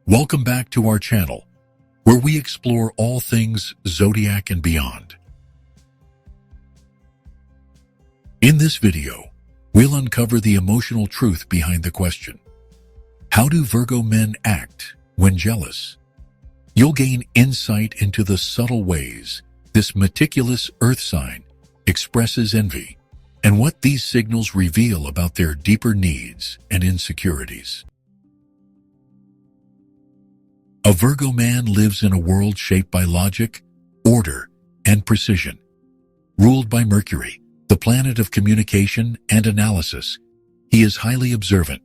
Welcome back to our channel, where we explore all things Zodiac and beyond. In this video, we'll uncover the emotional truth behind the question: how do Virgo men act when jealous? You'll gain insight into the subtle ways this meticulous earth sign expresses envy and what these signals reveal about their deeper needs and insecurities. A Virgo man lives in a world shaped by logic, order, and precision. Ruled by Mercury, the planet of communication and analysis, he is highly observant,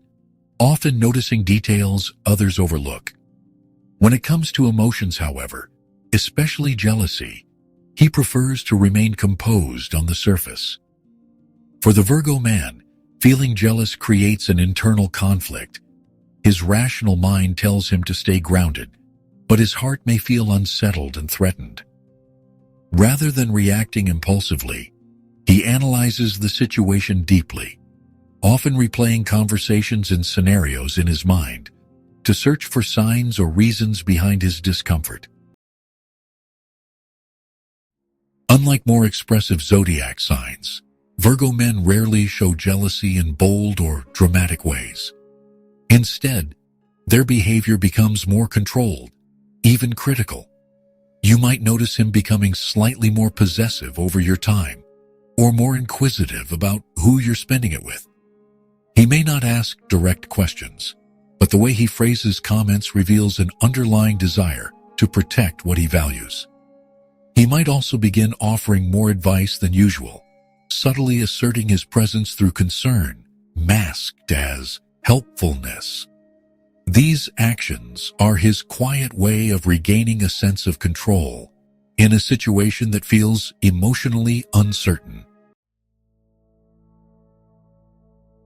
often noticing details others overlook. When it comes to emotions, however, especially jealousy, he prefers to remain composed on the surface. For the Virgo man, feeling jealous creates an internal conflict. His rational mind tells him to stay grounded, but his heart may feel unsettled and threatened. Rather than reacting impulsively, he analyzes the situation deeply, often replaying conversations and scenarios in his mind to search for signs or reasons behind his discomfort. Unlike more expressive zodiac signs, Virgo men rarely show jealousy in bold or dramatic ways. Instead, their behavior becomes more controlled, even critical. You might notice him becoming slightly more possessive over your time, or more inquisitive about who you're spending it with. He may not ask direct questions, but the way he phrases comments reveals an underlying desire to protect what he values. He might also begin offering more advice than usual, subtly asserting his presence through concern, masked as helpfulness. These actions are his quiet way of regaining a sense of control in a situation that feels emotionally uncertain.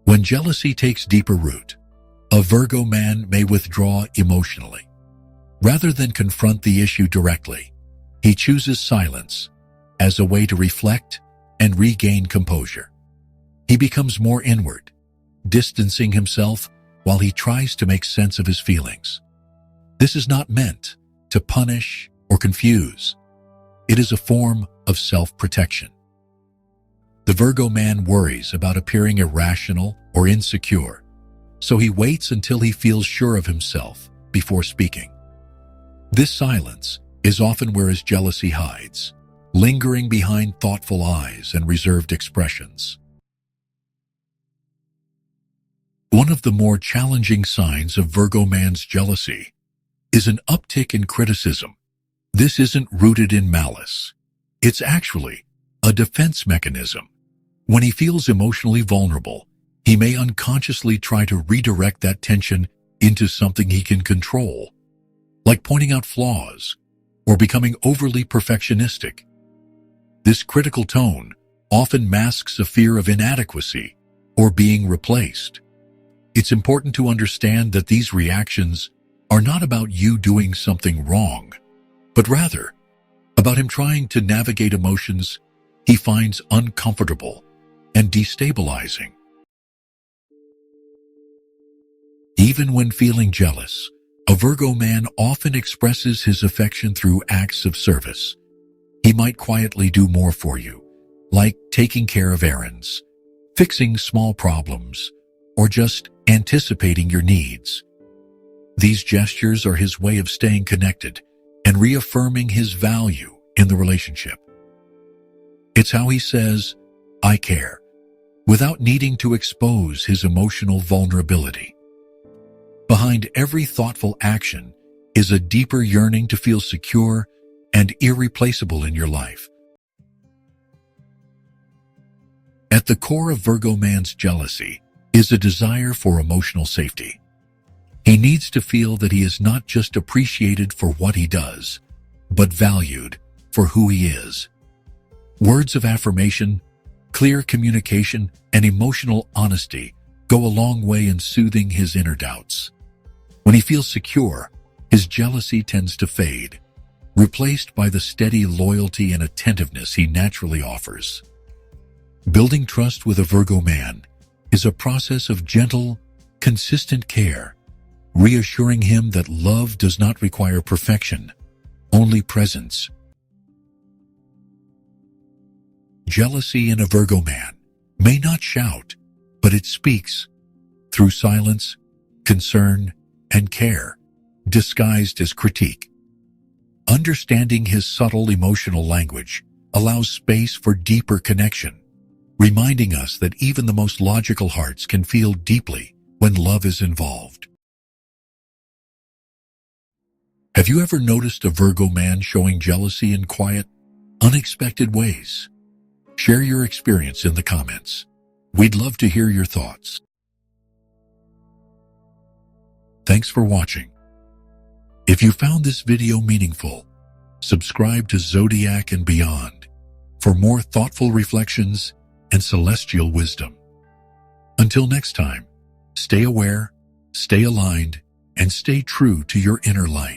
When jealousy takes deeper root, a Virgo man may withdraw emotionally. Rather than confront the issue directly, he chooses silence as a way to reflect and regain composure. He becomes more inward, distancing himself while he tries to make sense of his feelings. This is not meant to punish or confuse. It is a form of self-protection. The Virgo man worries about appearing irrational or insecure, so he waits until he feels sure of himself before speaking. This silence is often where his jealousy hides, lingering behind thoughtful eyes and reserved expressions. One of the more challenging signs of Virgo man's jealousy is an uptick in criticism. This isn't rooted in malice. It's actually a defense mechanism. When he feels emotionally vulnerable, he may unconsciously try to redirect that tension into something he can control, like pointing out flaws or becoming overly perfectionistic. This critical tone often masks a fear of inadequacy or being replaced. It's important to understand that these reactions are not about you doing something wrong, but rather about him trying to navigate emotions he finds uncomfortable and destabilizing. Even when feeling jealous, a Virgo man often expresses his affection through acts of service. He might quietly do more for you, like taking care of errands, fixing small problems, or just anticipating your needs. These gestures are his way of staying connected and reaffirming his value in the relationship. It's how he says, "I care," without needing to expose his emotional vulnerability. Behind every thoughtful action is a deeper yearning to feel secure and irreplaceable in your life. At the core of Virgo man's jealousy is a desire for emotional safety. He needs to feel that he is not just appreciated for what he does, but valued for who he is. Words of affirmation, clear communication, and emotional honesty go a long way in soothing his inner doubts. When he feels secure, his jealousy tends to fade, replaced by the steady loyalty and attentiveness he naturally offers. Building trust with a Virgo man is a process of gentle, consistent care reassuring him that love does not require perfection, only presence. Jealousy in a Virgo man may not shout, but it speaks through silence, concern, and care, disguised as critique. Understanding his subtle emotional language allows space for deeper connection, reminding us that even the most logical hearts can feel deeply when love is involved. Have you ever noticed a Virgo man showing jealousy in quiet, unexpected ways? Share your experience in the comments. We'd love to hear your thoughts. Thanks for watching. If you found this video meaningful, subscribe to Zodiac and Beyond for more thoughtful reflections and celestial wisdom. Until next time, stay aware, stay aligned, and stay true to your inner light.